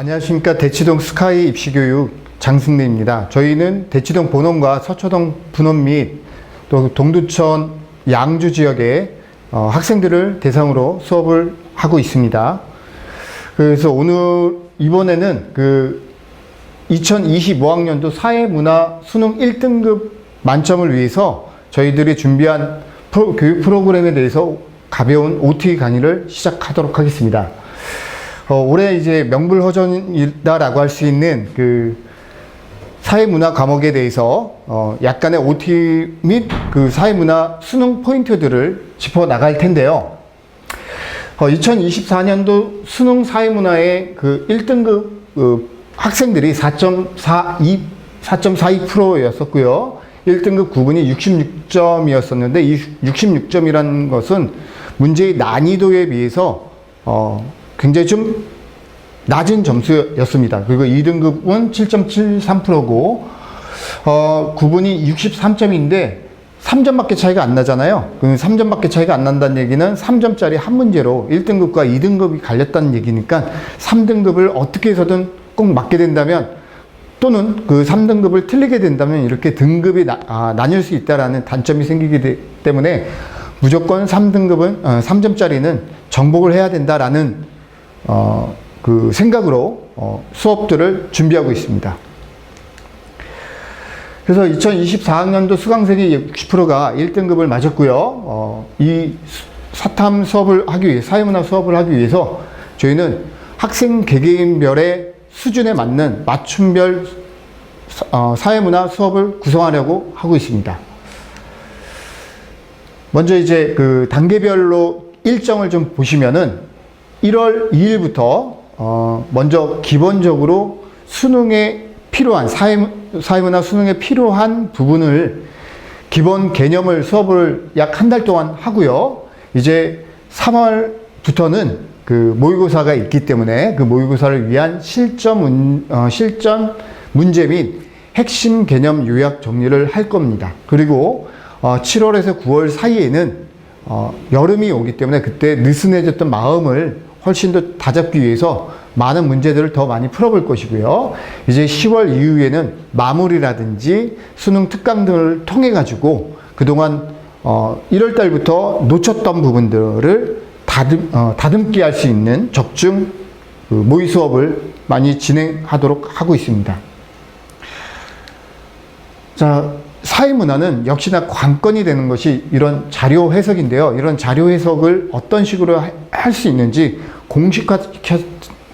안녕하십니까. 대치동 스카이 입시교육 장승래입니다. 저희는 대치동 본원과 서초동 분원 및 또 동두천 양주 지역의 학생들을 대상으로 수업을 하고 있습니다. 그래서 이번에는 2025학년도 사회문화 수능 1등급 만점을 위해서 저희들이 준비한 교육 프로그램에 대해서 가벼운 OT 강의를 시작하도록 하겠습니다. 올해 이제 명불허전이다라고 할 수 있는 사회문화 과목에 대해서 약간의 OT 및 사회문화 수능 포인트들을 짚어 나갈 텐데요. 2024년도 수능 사회문화의 1등급 학생들이 4.42%였었고요. 1등급 구분이 66점이었었는데 이 66점이라는 것은 문제의 난이도에 비해서 굉장히 좀 낮은 점수였습니다. 그리고 2등급은 7.73%고 구분이 63점인데 3점밖에 차이가 안 나잖아요. 3점밖에 차이가 안 난다는 얘기는 3점짜리 한 문제로 1등급과 2등급이 갈렸다는 얘기니까 3등급을 어떻게 해서든 꼭 맞게 된다면 또는 3등급을 틀리게 된다면 이렇게 등급이 나뉠 수 있다는 단점이 생기기 때문에 무조건 3점짜리는 정복을 해야 된다라는 생각으로 수업들을 준비하고 있습니다. 그래서 2024학년도 수강생의 60%가 1등급을 맞았고요. 이 사탐 수업을 하기 위해, 사회문화 수업을 하기 위해서 저희는 학생 개개인별의 수준에 맞는 맞춤별 사회문화 수업을 구성하려고 하고 있습니다. 먼저 이제 단계별로 일정을 좀 보시면은 1월 2일부터 먼저 기본적으로 수능에 필요한 사회문화 수능에 필요한 부분을 기본 개념을 수업을 약 한 달 동안 하고요. 이제 3월부터는 모의고사가 있기 때문에 그 모의고사를 위한 실전 문제 및 핵심 개념 요약 정리를 할 겁니다. 그리고 7월에서 9월 사이에는 여름이 오기 때문에 그때 느슨해졌던 마음을 훨씬 더 다잡기 위해서 많은 문제들을 더 많이 풀어볼 것이고요. 이제 10월 이후에는 마무리라든지 수능 특강 등을 통해 가지고 그동안 1월 달부터 놓쳤던 부분들을 다듬게 할 수 있는 적중 모의 수업을 많이 진행하도록 하고 있습니다. 자, 사회문화는 역시나 관건이 되는 것이 이런 자료 해석인데요. 이런 자료 해석을 어떤 식으로 할 수 있는지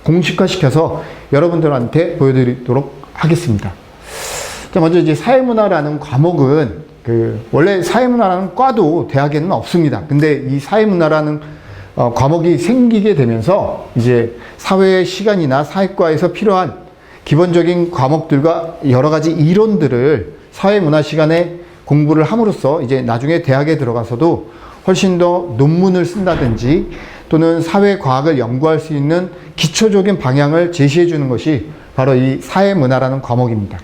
공식화시켜서 여러분들한테 보여드리도록 하겠습니다. 자, 먼저 이제 사회문화라는 과목은 원래 사회문화라는 과도 대학에는 없습니다. 근데 이 사회문화라는 과목이 생기게 되면서 이제 사회 시간이나 사회과에서 필요한 기본적인 과목들과 여러 가지 이론들을 사회문화 시간에 공부를 함으로써 이제 나중에 대학에 들어가서도 훨씬 더 논문을 쓴다든지 또는 사회과학을 연구할 수 있는 기초적인 방향을 제시해 주는 것이 바로 이 사회문화라는 과목입니다.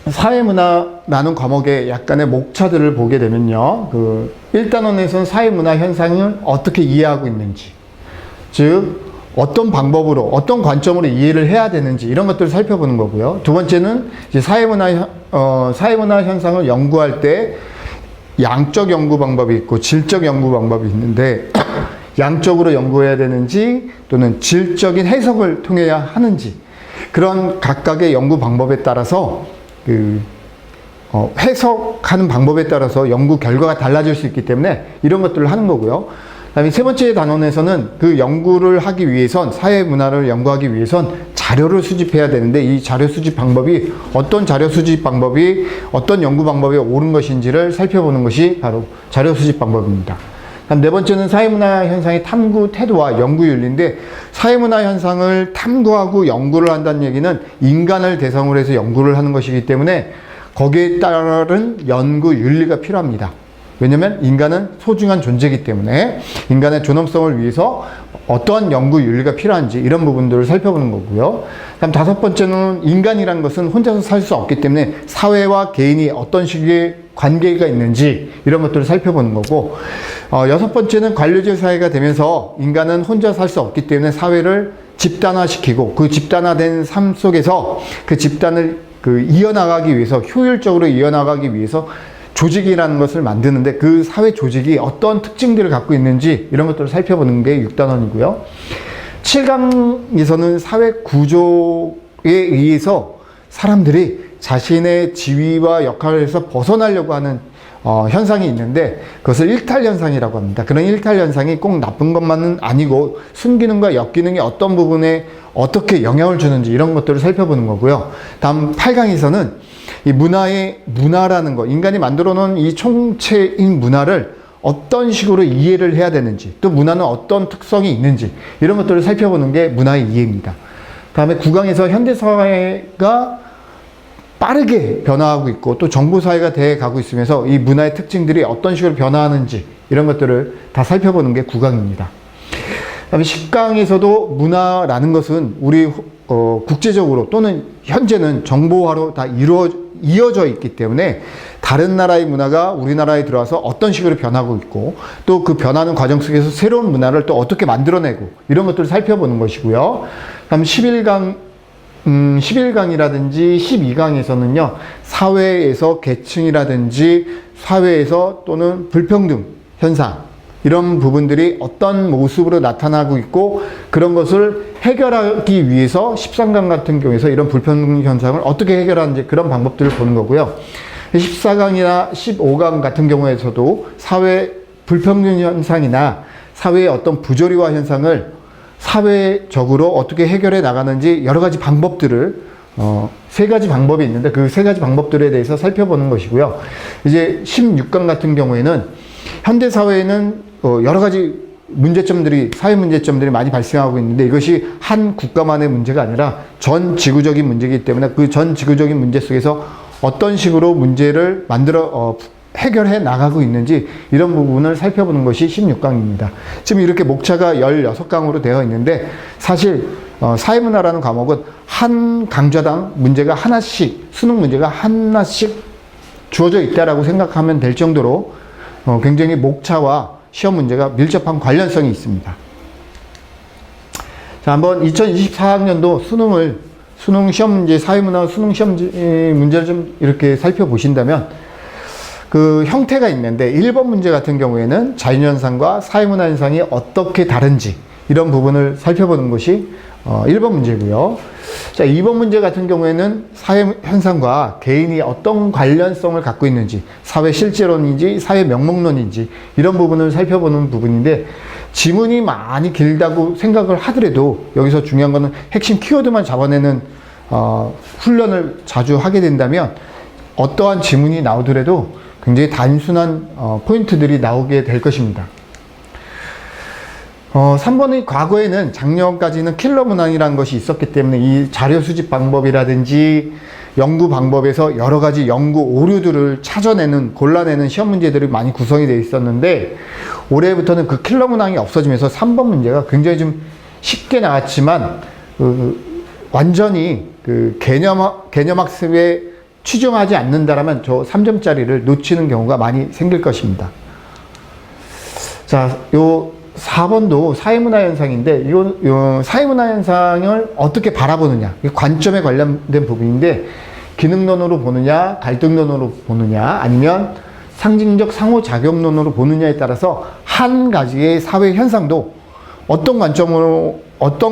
사회문화라는 과목의 약간의 목차들을 보게 되면요. 1단원에서는 사회문화 현상을 어떻게 이해하고 있는지, 즉 어떤 방법으로, 어떤 관점으로 이해를 해야 되는지 이런 것들을 살펴보는 거고요. 두 번째는 이제 사회문화 현상을 연구할 때 양적 연구 방법이 있고 질적 연구 방법이 있는데 양적으로 연구해야 되는지 또는 질적인 해석을 통해야 하는지 그런 각각의 연구 방법에 따라서 해석하는 방법에 따라서 연구 결과가 달라질 수 있기 때문에 이런 것들을 하는 거고요. 그다음에 세 번째 단원에서는 연구를 하기 위해선 사회문화를 연구하기 위해선 자료를 수집해야 되는데 이 자료 수집 방법이 어떤 자료 수집 방법이 어떤 연구 방법이 옳은 것인지를 살펴보는 것이 바로 자료 수집 방법입니다. 다음 네 번째는 사회문화 현상의 탐구 태도와 연구 윤리인데 사회문화 현상을 탐구하고 연구를 한다는 얘기는 인간을 대상으로 해서 연구를 하는 것이기 때문에 거기에 따른 연구 윤리가 필요합니다. 왜냐하면 인간은 소중한 존재이기 때문에 인간의 존엄성을 위해서 어떠한 연구 윤리가 필요한지 이런 부분들을 살펴보는 거고요. 다음 5번째는 인간이라는 것은 혼자서 살 수 없기 때문에 사회와 개인이 어떤 식의 관계가 있는지 이런 것들을 살펴보는 거고, 6번째는 관료제 사회가 되면서 인간은 혼자 살 수 없기 때문에 사회를 집단화시키고 그 집단화된 삶 속에서 그 집단을 이어나가기 위해서, 효율적으로 이어나가기 위해서 조직이라는 것을 만드는데 그 사회 조직이 어떤 특징들을 갖고 있는지 이런 것들을 살펴보는 게 6단원이고요. 7강에서는 사회 구조에 의해서 사람들이 자신의 지위와 역할에서 벗어나려고 하는 현상이 있는데 그것을 일탈현상이라고 합니다. 그런 일탈현상이 꼭 나쁜 것만은 아니고 순기능과 역기능이 어떤 부분에 어떻게 영향을 주는지 이런 것들을 살펴보는 거고요. 다음 8강에서는 이 문화라는 것, 인간이 만들어 놓은 이 총체인 문화를 어떤 식으로 이해를 해야 되는지, 또 문화는 어떤 특성이 있는지 이런 것들을 살펴보는 게 문화의 이해입니다. 다음에 9강에서 현대사회가 빠르게 변화하고 있고 또 정보사회가 돼 가고 있으면서 이 문화의 특징들이 어떤 식으로 변화하는지 이런 것들을 다 살펴보는 게 9강입니다. 그다음에 10강에서도 문화라는 것은 우리 국제적으로 또는 현재는 정보화로 다 이어져 있기 때문에 다른 나라의 문화가 우리나라에 들어와서 어떤 식으로 변하고 있고 또 그 변하는 과정 속에서 새로운 문화를 또 어떻게 만들어내고 이런 것들을 살펴보는 것이고요. 다음 11강이라든지 12강에서는요, 사회에서 계층이라든지 사회에서 또는 불평등 현상, 이런 부분들이 어떤 모습으로 나타나고 있고 그런 것을 해결하기 위해서 13강 같은 경우에서 이런 불평등 현상을 어떻게 해결하는지 그런 방법들을 보는 거고요. 14강이나 15강 같은 경우에서도 사회 불평등 현상이나 사회의 어떤 부조리화 현상을 사회적으로 어떻게 해결해 나가는지 여러 가지 방법들을 3가지 방법이 있는데 그 3가지 방법들에 대해서 살펴보는 것이고요. 이제 16강 같은 경우에는 현대 사회에는 여러 가지 문제점들이, 사회 문제점들이 많이 발생하고 있는데 이것이 한 국가만의 문제가 아니라 전 지구적인 문제이기 때문에 그 전 지구적인 문제 속에서 어떤 식으로 문제를 만들어 해결해 나가고 있는지 이런 부분을 살펴보는 것이 16강입니다. 지금 이렇게 목차가 16강으로 되어 있는데 사실 사회문화라는 과목은 한 강좌당 문제가 하나씩, 수능 문제가 하나씩 주어져 있다라고 생각하면 될 정도로 굉장히 목차와 시험 문제가 밀접한 관련성이 있습니다. 자, 한번 2024학년도 수능 시험 문제, 사회문화 수능 시험 문제를 좀 이렇게 살펴보신다면 그 형태가 있는데 1번 문제 같은 경우에는 자연현상과 사회문화 현상이 어떻게 다른지 이런 부분을 살펴보는 것이 1번 문제고요. 자, 2번 문제 같은 경우에는 사회현상과 개인이 어떤 관련성을 갖고 있는지, 사회 실제론인지 사회 명목론인지 이런 부분을 살펴보는 부분인데 지문이 많이 길다고 생각을 하더라도 여기서 중요한 거는 핵심 키워드만 잡아내는 훈련을 자주 하게 된다면 어떠한 지문이 나오더라도 굉장히 단순한 포인트들이 나오게 될 것입니다. 3번의 과거에는 작년까지는 킬러 문항이라는 것이 있었기 때문에 이 자료 수집 방법이라든지 연구 방법에서 여러 가지 연구 오류들을 찾아내는, 골라내는 시험 문제들이 많이 구성이 되어 있었는데 올해부터는 그 킬러 문항이 없어지면서 3번 문제가 굉장히 좀 쉽게 나왔지만 완전히 그 개념학습에 취중하지 않는다라면 저 3점짜리를 놓치는 경우가 많이 생길 것입니다. 자, 요 4번도 사회문화 현상인데 이 사회문화 현상을 어떻게 바라보느냐, 관점에 관련된 부분인데 기능론으로 보느냐, 갈등론으로 보느냐, 아니면 상징적 상호작용론으로 보느냐에 따라서 한 가지의 사회 현상도 어떤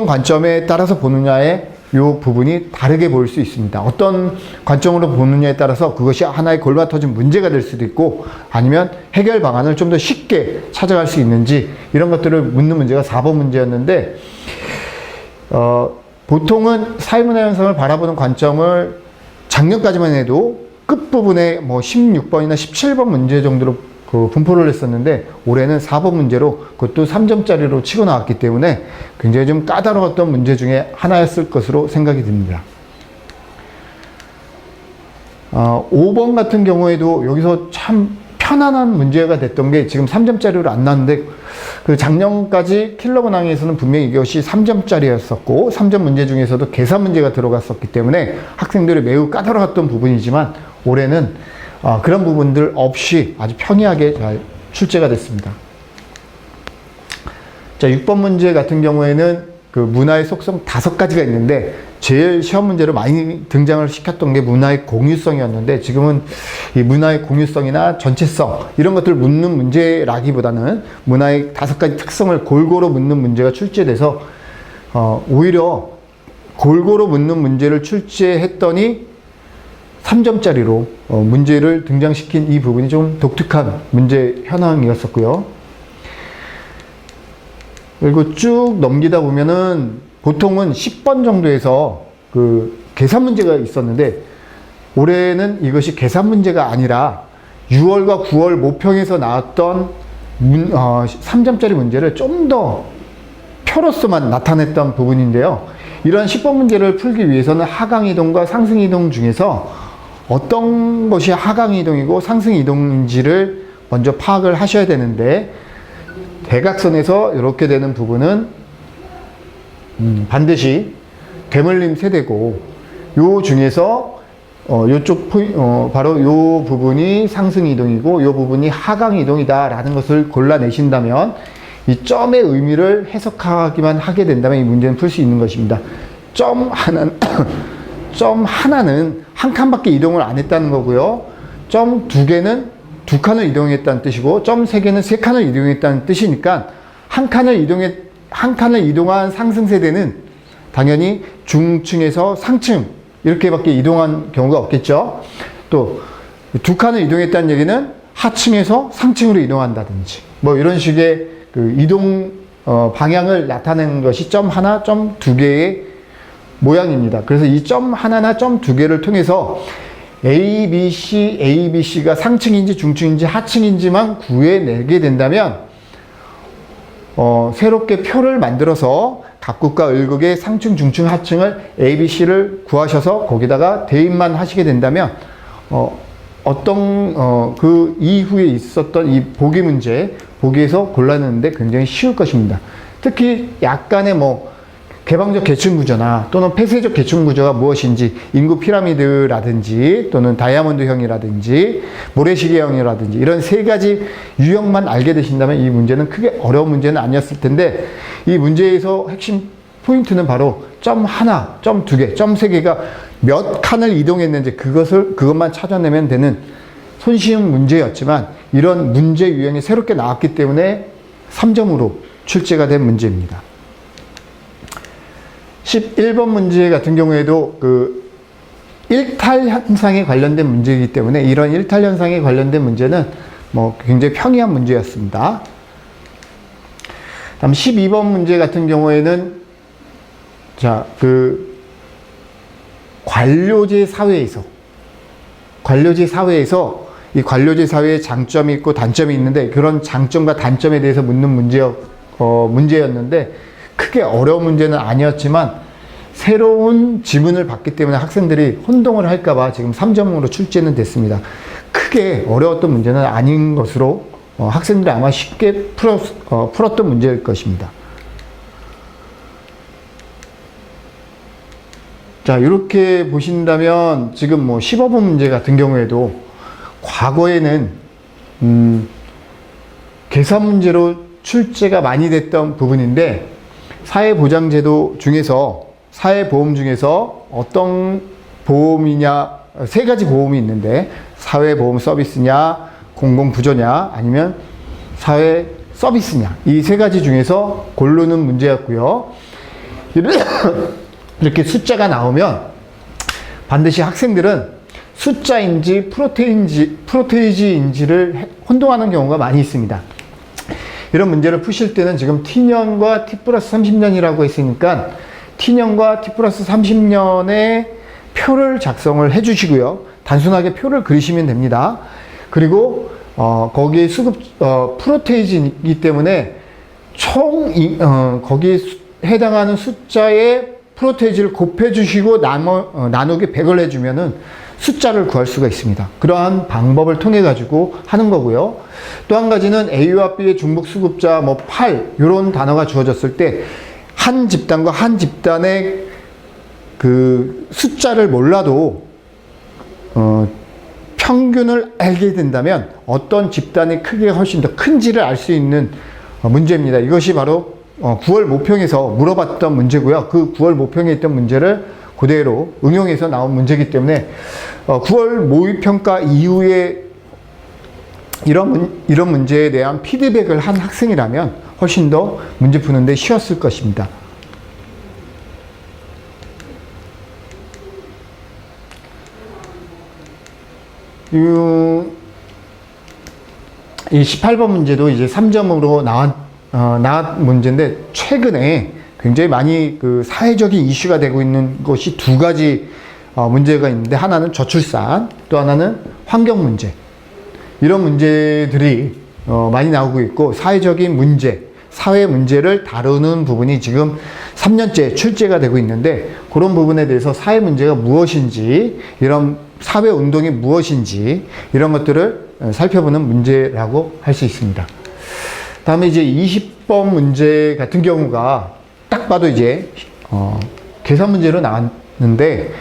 관점에 따라서 보느냐에 이 부분이 다르게 보일 수 있습니다. 어떤 관점으로 보느냐에 따라서 그것이 하나의 골마터진 문제가 될 수도 있고 아니면 해결 방안을 좀 더 쉽게 찾아갈 수 있는지 이런 것들을 묻는 문제가 4번 문제였는데 보통은 사회문화 현상을 바라보는 관점을 작년까지만 해도 끝부분에 뭐 16번이나 17번 문제 정도로 분포를 했었는데 올해는 4번 문제로 그것도 3점짜리로 치고 나왔기 때문에 굉장히 좀 까다로웠던 문제 중에 하나였을 것으로 생각이 듭니다. 5번 같은 경우에도 여기서 참 편안한 문제가 됐던 게 지금 3점짜리로 안 나왔는데, 그 작년까지 킬러 문항에서는 분명히 이것이 3점짜리였었고 3점 문제 중에서도 계산 문제가 들어갔었기 때문에 학생들이 매우 까다로웠던 부분이지만, 올해는 그런 부분들 없이 아주 평이하게 잘 출제가 됐습니다. 자, 6번 문제 같은 경우에는 그 문화의 속성 5가지가 있는데, 제일 시험 문제로 많이 등장을 시켰던 게 문화의 공유성이었는데, 지금은 이 문화의 공유성이나 전체성 이런 것들을 묻는 문제라기보다는 문화의 5가지 특성을 골고루 묻는 문제가 출제돼서 오히려 골고루 묻는 문제를 출제했더니 3점짜리로 문제를 등장시킨 이 부분이 좀 독특한 문제 현황이었었고요. 그리고 쭉 넘기다 보면은 보통은 10번 정도에서 그 계산 문제가 있었는데, 올해는 이것이 계산 문제가 아니라 6월과 9월 모평에서 나왔던 3점짜리 문제를 좀 더 표로서만 나타냈던 부분인데요. 이런 10번 문제를 풀기 위해서는 하강이동과 상승이동 중에서 어떤 것이 하강이동이고 상승이동인지를 먼저 파악을 하셔야 되는데, 대각선에서 이렇게 되는 부분은 반드시 되물림 세대고, 요 중에서 요쪽 바로 요 부분이 상승이동이고 요 부분이 하강이동이다 라는 것을 골라내신다면, 이 점의 의미를 해석하기만 하게 된다면 이 문제는 풀 수 있는 것입니다. 점 하나는 한 칸밖에 이동을 안 했다는 거고요. 점 2개는 2칸을 이동했다는 뜻이고, 점 3개는 3칸을 이동했다는 뜻이니까, 한 칸을 이동한 상승세대는 당연히 중층에서 상층 이렇게밖에 이동한 경우가 없겠죠. 또 2칸을 이동했다는 얘기는 하층에서 상층으로 이동한다든지 뭐 이런 식의 그 이동 방향을 나타내는 것이 점 하나, 점 2개의 모양입니다. 그래서 이 점 하나나 점 2개를 통해서 A, B, C, A, B, C가 상층인지 중층인지 하층인지만 구해내게 된다면, 새롭게 표를 만들어서 각국과 을국의 상층, 중층, 하층을 A, B, C를 구하셔서 거기다가 대입만 하시게 된다면, 그 이후에 있었던 이 보기 문제, 보기에서 골라내는데 굉장히 쉬울 것입니다. 특히 약간의 개방적 계층 구조나 또는 폐쇄적 계층 구조가 무엇인지, 인구 피라미드라든지 또는 다이아몬드형이라든지 모래시계형이라든지 이런 3가지 유형만 알게 되신다면 이 문제는 크게 어려운 문제는 아니었을 텐데, 이 문제에서 핵심 포인트는 바로 점 하나, 점 2개, 점 3개가 몇 칸을 이동했는지 그것만 찾아내면 되는 손쉬운 문제였지만, 이런 문제 유형이 새롭게 나왔기 때문에 3점으로 출제가 된 문제입니다. 11번 문제 같은 경우에도 그 일탈 현상에 관련된 문제이기 때문에, 이런 일탈 현상에 관련된 문제는 굉장히 평이한 문제였습니다. 다음 12번 문제 같은 경우에는 관료제 사회에서 이 관료제 사회의 장점이 있고 단점이 있는데, 그런 장점과 단점에 대해서 묻는 문제였는데 크게 어려운 문제는 아니었지만 새로운 지문을 받기 때문에 학생들이 혼동을 할까봐 지금 3점으로 출제는 됐습니다. 크게 어려웠던 문제는 아닌 것으로 학생들이 아마 쉽게 풀었던 문제일 것입니다. 자, 이렇게 보신다면 지금 15번 문제 같은 경우에도 과거에는 계산 문제로 출제가 많이 됐던 부분인데, 사회보장제도 중에서, 사회보험 중에서 어떤 보험이냐, 3가지 보험이 있는데, 사회보험 서비스냐, 공공부조냐, 아니면 사회 서비스냐, 이 3가지 중에서 고르는 문제였고요. 이렇게 숫자가 나오면 반드시 학생들은 숫자인지 프로테이지인지를 혼동하는 경우가 많이 있습니다. 이런 문제를 푸실 때는 지금 T년과 T 플러스 30년이라고 했으니까 T년과 T 플러스 30년의 표를 작성을 해 주시고요. 단순하게 표를 그리시면 됩니다. 그리고 거기에 프로테이지이기 때문에 거기에 해당하는 숫자의 프로테이지를 곱해 주시고 나누기 100을 해주면은 숫자를 구할 수가 있습니다. 그러한 방법을 통해 가지고 하는 거고요. 또 한 가지는 A와 B의 중복 수급자 8 이런 단어가 주어졌을 때 한 집단과 한 집단의 그 숫자를 몰라도 평균을 알게 된다면 어떤 집단의 크기가 훨씬 더 큰지를 알 수 있는 문제입니다. 이것이 바로 9월 모평에서 물어봤던 문제고요. 그 9월 모평에 있던 문제를 그대로 응용해서 나온 문제이기 때문에 9월 모의평가 이후에 이런 문제에 대한 피드백을 한 학생이라면 훨씬 더 문제 푸는데 쉬웠을 것입니다. 이 18번 문제도 이제 3점으로 나온 문제인데, 최근에 굉장히 많이 그 사회적인 이슈가 되고 있는 것이 두 가지 문제가 있는데, 하나는 저출산, 또 하나는 환경 문제. 이런 문제들이 많이 나오고 있고, 사회적인 문제, 사회 문제를 다루는 부분이 지금 3년째 출제가 되고 있는데, 그런 부분에 대해서 사회 문제가 무엇인지, 이런 사회 운동이 무엇인지, 이런 것들을 살펴보는 문제라고 할 수 있습니다. 다음에 이제 20번 문제 같은 경우가 딱 봐도 이제 계산 문제로 나왔는데,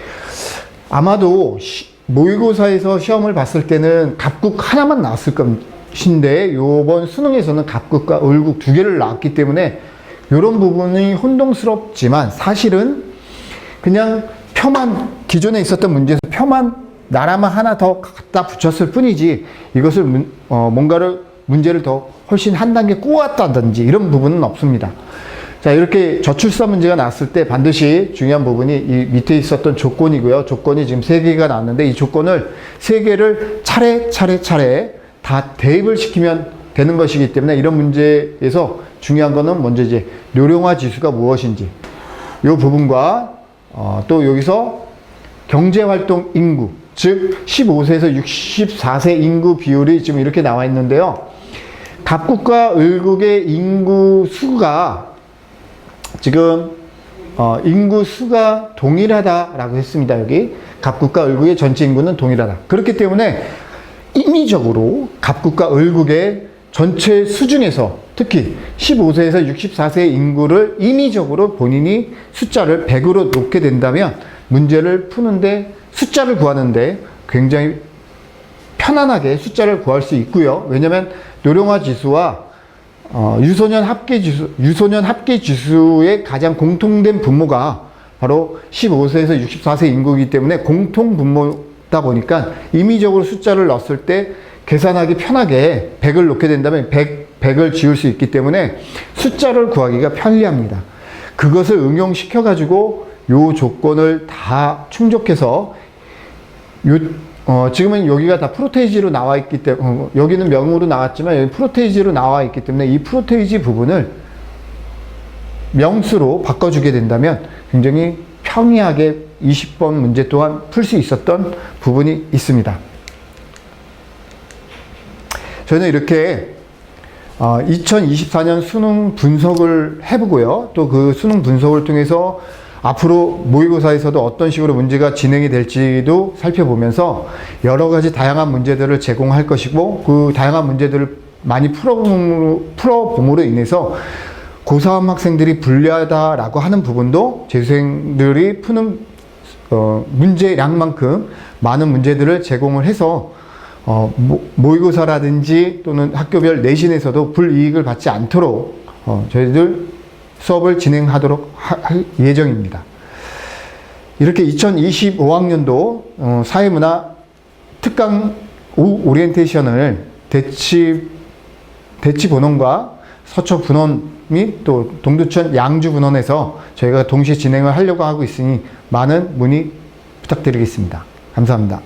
아마도 모의고사에서 시험을 봤을 때는 갑국 하나만 나왔을 것인데, 요번 수능에서는 갑국과 을국 두 개를 나왔기 때문에 이런 부분이 혼동스럽지만, 사실은 그냥 표만, 기존에 있었던 문제에서 표만 나라만 하나 더 갖다 붙였을 뿐이지, 이것을 뭔가를 문제를 더 훨씬 한 단계 꼬았다든지 이런 부분은 없습니다. 자, 이렇게 저출산 문제가 나왔을 때 반드시 중요한 부분이 이 밑에 있었던 조건이고요. 조건이 지금 3개가 나왔는데, 이 조건을 3개를 차례 다 대입을 시키면 되는 것이기 때문에, 이런 문제에서 중요한 거는 먼저 이제 료령화 지수가 무엇인지, 이 부분과 또 여기서 경제활동 인구, 즉 15세에서 64세 인구 비율이 지금 이렇게 나와 있는데요. 갑국과 을국의 인구 수가 지금 인구 수가 동일하다라고 했습니다. 여기 갑국과 을국의 전체 인구는 동일하다. 그렇기 때문에 임의적으로 갑국과 을국의 전체 수 중에서 특히 15세에서 64세 인구를 임의적으로 본인이 숫자를 100으로 놓게 된다면 문제를 푸는데, 숫자를 구하는데 굉장히 편안하게 숫자를 구할 수 있고요. 왜냐하면 료령화 지수와 유소년 합계 지수의 가장 공통된 분모가 바로 15세에서 64세 인구이기 때문에 공통 분모다 보니까 임의적으로 숫자를 넣었을 때 계산하기 편하게 100을 놓게 된다면 100을 지울 수 있기 때문에 숫자를 구하기가 편리합니다. 그것을 응용시켜 가지고 요 조건을 다 충족해서 지금은 여기가 다 프로테이지로 나와 있기 때문에, 여기는 명으로 나왔지만 여기 프로테이지로 나와 있기 때문에 이 프로테이지 부분을 명수로 바꿔주게 된다면 굉장히 평이하게 20번 문제 동안 풀 수 있었던 부분이 있습니다. 저는 이렇게 2024년 수능 분석을 해보고요. 또 그 수능 분석을 통해서 앞으로 모의고사에서도 어떤 식으로 문제가 진행이 될지도 살펴보면서 여러 가지 다양한 문제들을 제공할 것이고, 그 다양한 문제들을 많이 풀어봄으로 인해서 고3 학생들이 불리하다라고 하는 부분도 재수생들이 푸는 문제량만큼 많은 문제들을 제공을 해서 모의고사라든지 또는 학교별 내신에서도 불이익을 받지 않도록 저희들 수업을 진행하도록 할 예정입니다. 이렇게 2025학년도 사회문화 특강 오리엔테이션을 대치 본원과 서초 분원 및 또 동두천 양주 분원에서 저희가 동시에 진행을 하려고 하고 있으니 많은 문의 부탁드리겠습니다. 감사합니다.